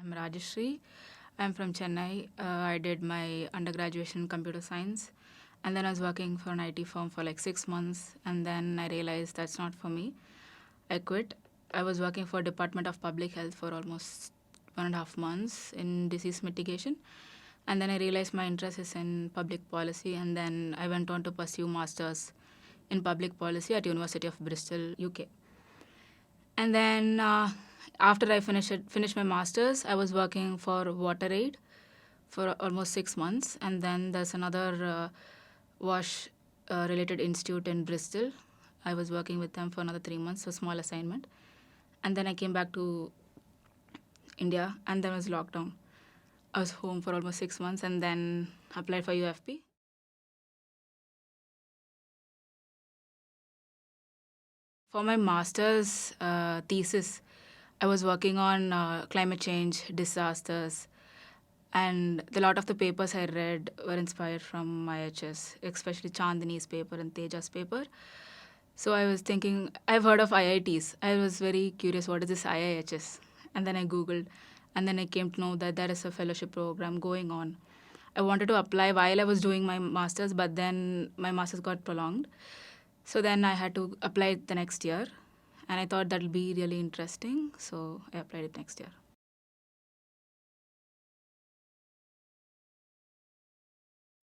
I'm Rajeshri. I'm from Chennai. I did my undergraduate in computer science, and then I was working for an IT firm for like 6 months, and then I realized that's not for me. I quit. I was working for Department of Public Health for almost 1.5 months in disease mitigation, and then I realized my interest is in public policy, and then I went on to pursue masters in public policy at University of Bristol, UK. And then after I finished my masters, I was working for WaterAid for almost 6 months, and then there's another wash related institute in Bristol. I was working with them for another 3 months, a small assignment, and then I came back to India, and then was lockdown. I was home for almost 6 months, and then applied for UFP. For my master's thesis, I was working on climate change, disasters, and a lot of the papers I read were inspired from IHS, especially Chandani's paper and Teja's paper. So I was thinking, I've heard of IITs. I was very curious, what is this IIHS? And then I Googled, and then I came to know that there is a fellowship program going on. I wanted to apply while I was doing my master's, but then my master's got prolonged. So then I had to apply it the next year, and I thought that'll be really interesting. So I applied it next year.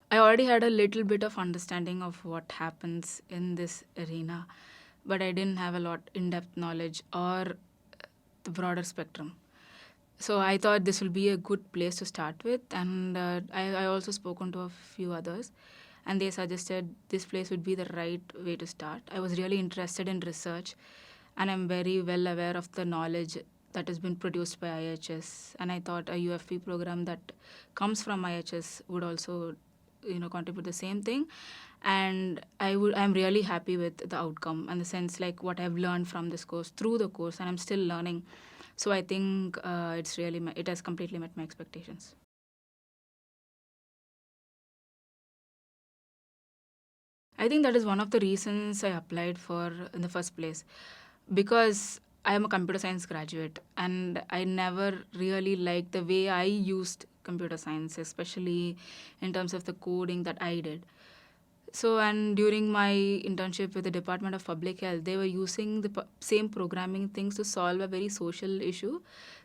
I already had a little bit of understanding of what happens in this arena, but I didn't have a lot in-depth knowledge or the broader spectrum. So I thought this will be a good place to start with, and I also spoken to a few others, and they suggested this place would be the right way to start. I was really interested in research, and I'm very well aware of the knowledge that has been produced by IHS, and I thought a UFP program that comes from IHS would also contribute the same thing, and I'm really happy with the outcome and the sense like what I've learned from this course through the course, and I'm still learning. So I think it has completely met my expectations. I think that is one of the reasons I applied for in the first place, because I am a computer science graduate and I never really liked the way I used computer science, especially in terms of the coding that I did. So, and during my internship with the Department of Public Health, they were using the same programming things to solve a very social issue,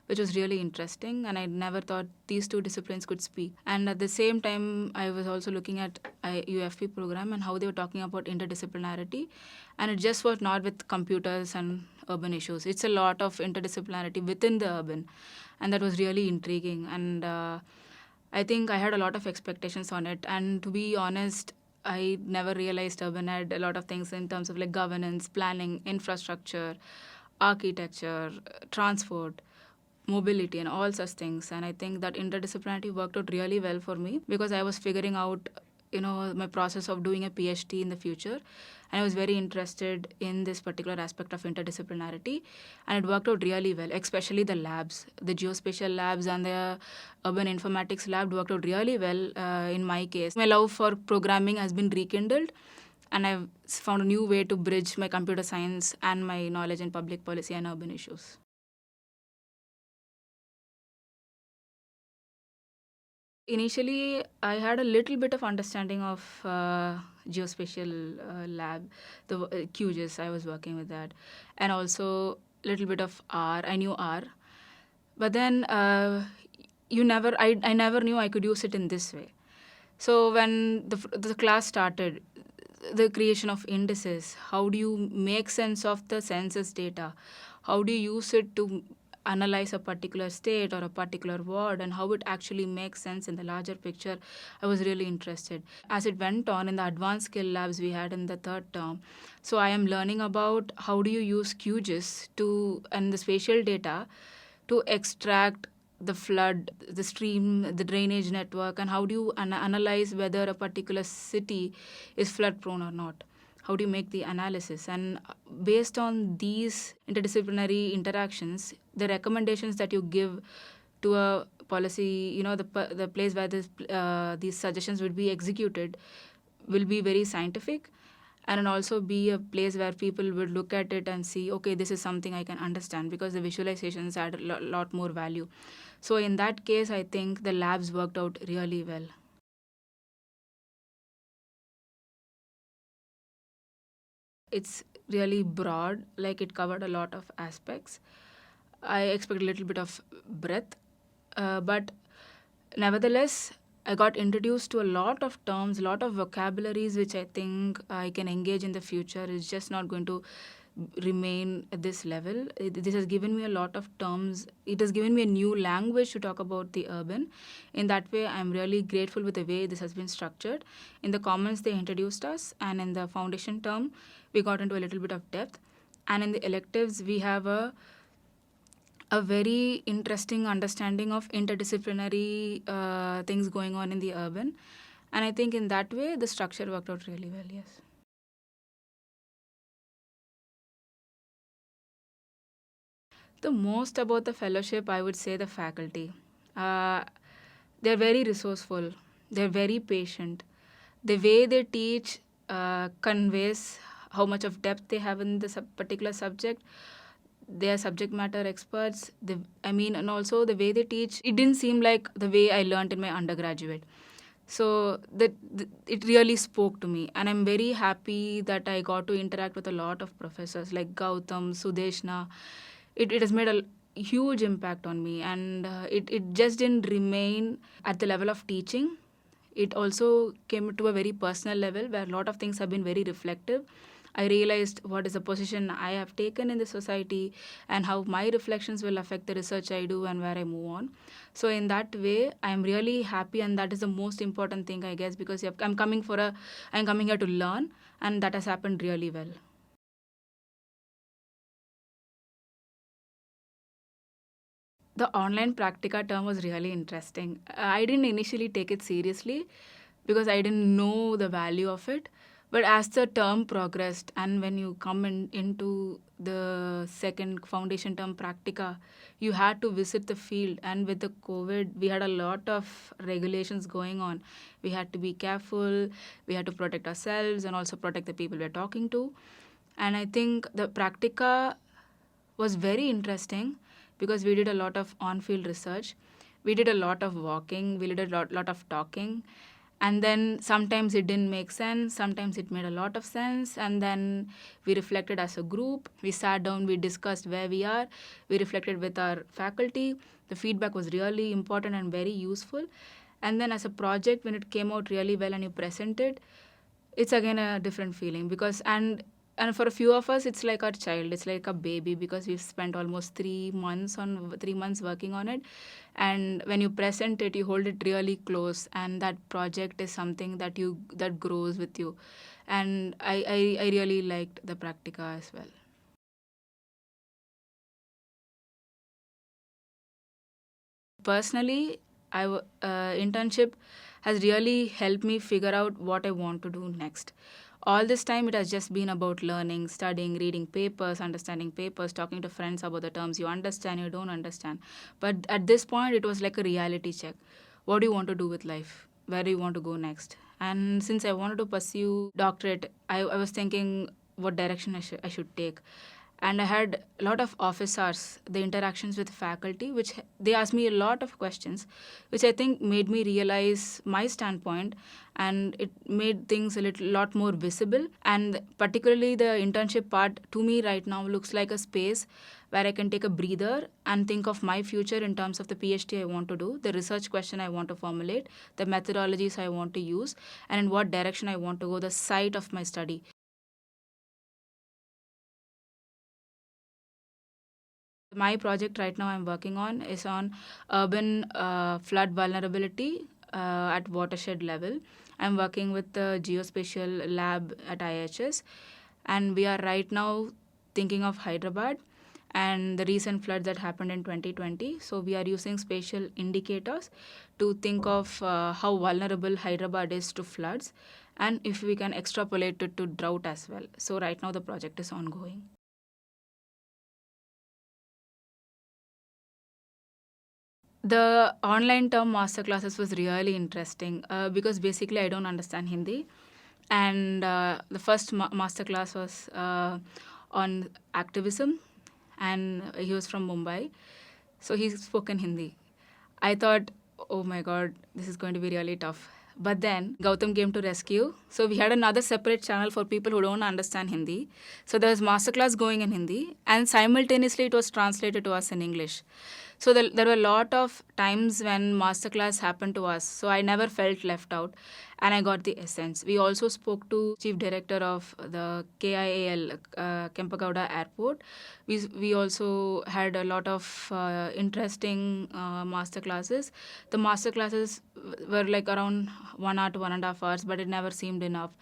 which was really interesting. And I never thought these two disciplines could speak. And at the same time, I was also looking at UFP program and how they were talking about interdisciplinarity. And it just was not with computers and urban issues. It's a lot of interdisciplinarity within the urban. And that was really intriguing. And I think I had a lot of expectations on it. And to be honest, I never realized urban had a lot of things in terms of like governance, planning, infrastructure, architecture, transport, mobility, and all such things. And I think that interdisciplinarity worked out really well for me because I was figuring out, my process of doing a PhD in the future. And I was very interested in this particular aspect of interdisciplinarity. And it worked out really well, especially the labs. The geospatial labs and the urban informatics lab worked out really well in my case. My love for programming has been rekindled. And I've found a new way to bridge my computer science and my knowledge in public policy and urban issues. Initially, I had a little bit of understanding of geospatial lab, the QGIS. I was working with that, and also a little bit of R. I knew R, but then I never knew I could use it in this way. So when the class started, the creation of indices, how do you make sense of the census data? How do you use it to analyze a particular state or a particular ward, and how it actually makes sense in the larger picture? I was really interested. As it went on in the advanced skill labs we had in the third term, so I am learning about how do you use QGIS and the spatial data to extract the flood, the stream, the drainage network, and how do you analyze whether a particular city is flood prone or not? How do you make the analysis? And based on these interdisciplinary interactions, the recommendations that you give to a policy, the place where these suggestions would be executed will be very scientific. and then also be a place where people would look at it and see, okay, this is something I can understand, because the visualizations add a lot more value. So in that case, I think the labs worked out really well. It's really broad, like it covered a lot of aspects. I expect a little bit of breadth, but nevertheless, I got introduced to a lot of terms, a lot of vocabularies, which I think I can engage in the future. It's just not going to remain at this level. This has given me a lot of terms. It has given me a new language to talk about the urban. In that way, I'm really grateful with the way this has been structured. In the comments, they introduced us, and in the foundation term, we got into a little bit of depth. And in the electives, we have a very interesting understanding of interdisciplinary things going on in the urban. And I think in that way, the structure worked out really well, yes. The most about the fellowship, I would say the faculty. Uh, they're very resourceful, they're very patient. The way they teach conveys how much of depth they have in the particular subject. They are subject matter experts. And also the way they teach, it didn't seem like the way I learned in my undergraduate. So it really spoke to me, and I'm very happy that I got to interact with a lot of professors like Gautam, Sudeshna. It has made a huge impact on me, and it just didn't remain at the level of teaching. It also came to a very personal level where a lot of things have been very reflective. I realized what is the position I have taken in the society and how my reflections will affect the research I do and where I move on. So in that way, I'm really happy, and that is the most important thing, I guess, because I'm coming here to learn, and that has happened really well. The online practica term was really interesting. I didn't initially take it seriously because I didn't know the value of it. But as the term progressed, and when you come into the second foundation term practica, you had to visit the field. And with the COVID, we had a lot of regulations going on. We had to be careful, we had to protect ourselves and also protect the people we're talking to. And I think the practica was very interesting because we did a lot of on-field research. We did a lot of walking. We did lot of talking. And then sometimes it didn't make sense. Sometimes it made a lot of sense. And then we reflected as a group. We sat down. We discussed where we are. We reflected with our faculty. The feedback was really important and very useful. And then as a project, when it came out really well and you presented, it's again a different feeling, because and for a few of us it's like our child, it's like a baby, because we've spent almost 3 months working on it. And when you present it, you hold it really close, and that project is something that grows with you. And I really liked the practica as well. Personally, internship has really helped me figure out what I want to do next. All this time, it has just been about learning, studying, reading papers, understanding papers, talking to friends about the terms you understand, you don't understand. But at this point, it was like a reality check. What do you want to do with life? Where do you want to go next? And since I wanted to pursue doctorate, I was thinking what direction I should take. And I had a lot of office hours, the interactions with faculty, which they asked me a lot of questions, which I think made me realize my standpoint, and it made things a lot more visible. And particularly the internship part to me right now looks like a space where I can take a breather and think of my future in terms of the PhD I want to do, the research question I want to formulate, the methodologies I want to use, and in what direction I want to go, the site of my study. My project right now I'm working on is on urban flood vulnerability at watershed level. I'm working with the geospatial lab at IHS, and we are right now thinking of Hyderabad and the recent floods that happened in 2020. So we are using spatial indicators to think of how vulnerable Hyderabad is to floods, and if we can extrapolate it to drought as well. So right now the project is ongoing. The online term master classes was really interesting because basically I don't understand Hindi, And the first masterclass was on activism, and he was from Mumbai, so he spoke in Hindi. I thought, oh my god, this is going to be really tough. But then Gautam came to rescue. So we had another separate channel for people who don't understand Hindi. So there was masterclass going in Hindi, and simultaneously it was translated to us in English. So there were a lot of times when masterclass happened to us. So I never felt left out, and I got the essence. We also spoke to chief director of the KIAL, Kempagowda Airport. We also had a lot of interesting master classes. The master classes were like around 1 hour to 1.5 hours, but it never seemed enough.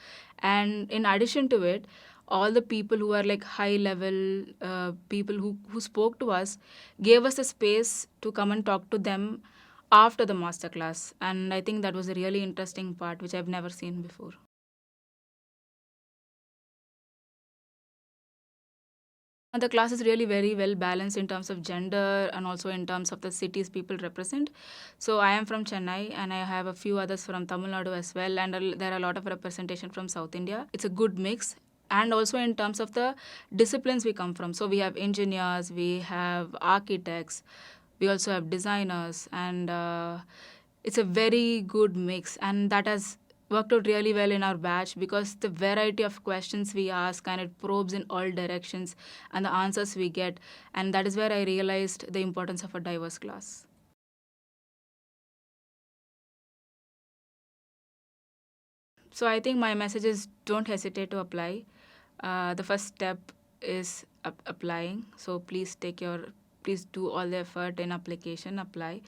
And in addition to it, all the people who are like high level people who spoke to us gave us the space to come and talk to them after the masterclass. And I think that was a really interesting part which I've never seen before. And the class is really very well balanced in terms of gender and also in terms of the cities people represent. So I am from Chennai and I have a few others from Tamil Nadu as well, and there are a lot of representation from South India. It's a good mix. And also in terms of the disciplines we come from. So we have engineers, we have architects, we also have designers, and it's a very good mix. And that has worked out really well in our batch because the variety of questions we ask and it probes in all directions and the answers we get. And that is where I realized the importance of a diverse class. So I think my message is don't hesitate to apply. The first step is applying. So please do all the effort in application, apply.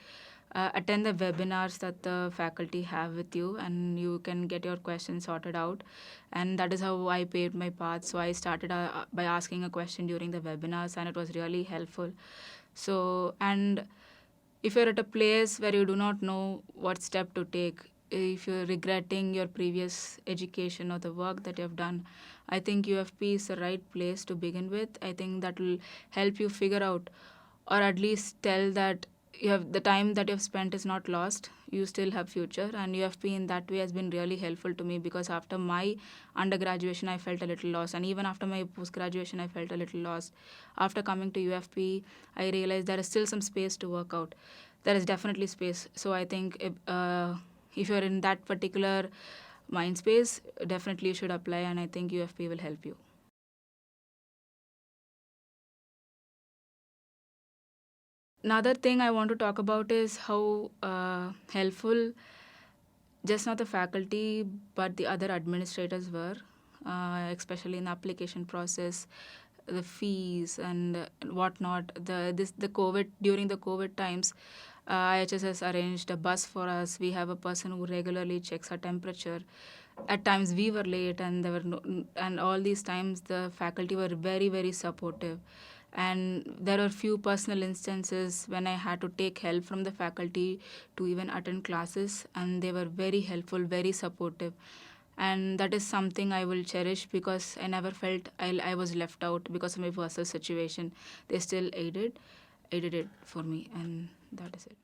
Attend the webinars that the faculty have with you, and you can get your questions sorted out. And that is how I paved my path. So I started by asking a question during the webinars, and it was really helpful. So, and if you're at a place where you do not know what step to take, if you're regretting your previous education or the work that you have done, I think UFP is the right place to begin with. I think that will help you figure out, or at least tell that you have the time that you've spent is not lost. You still have future, and UFP in that way has been really helpful to me because after my undergraduation I felt a little lost, and even after my post graduation I felt a little lost. After coming to UFP, I realized there is still some space to work out. There is definitely space. So I think if you're in that particular mind space, definitely you should apply, and I think UFP will help you. Another thing I want to talk about is how helpful just not the faculty but the other administrators were, especially in the application process, the fees and whatnot. The COVID during the COVID times, IHS has arranged a bus for us. We have a person who regularly checks our temperature. At times we were late, and there were and all these times the faculty were very supportive. And there were few personal instances when I had to take help from the faculty to even attend classes, and they were very helpful, very supportive. And that is something I will cherish because I never felt I was left out because of my personal situation. They still aided it for me, and that is it.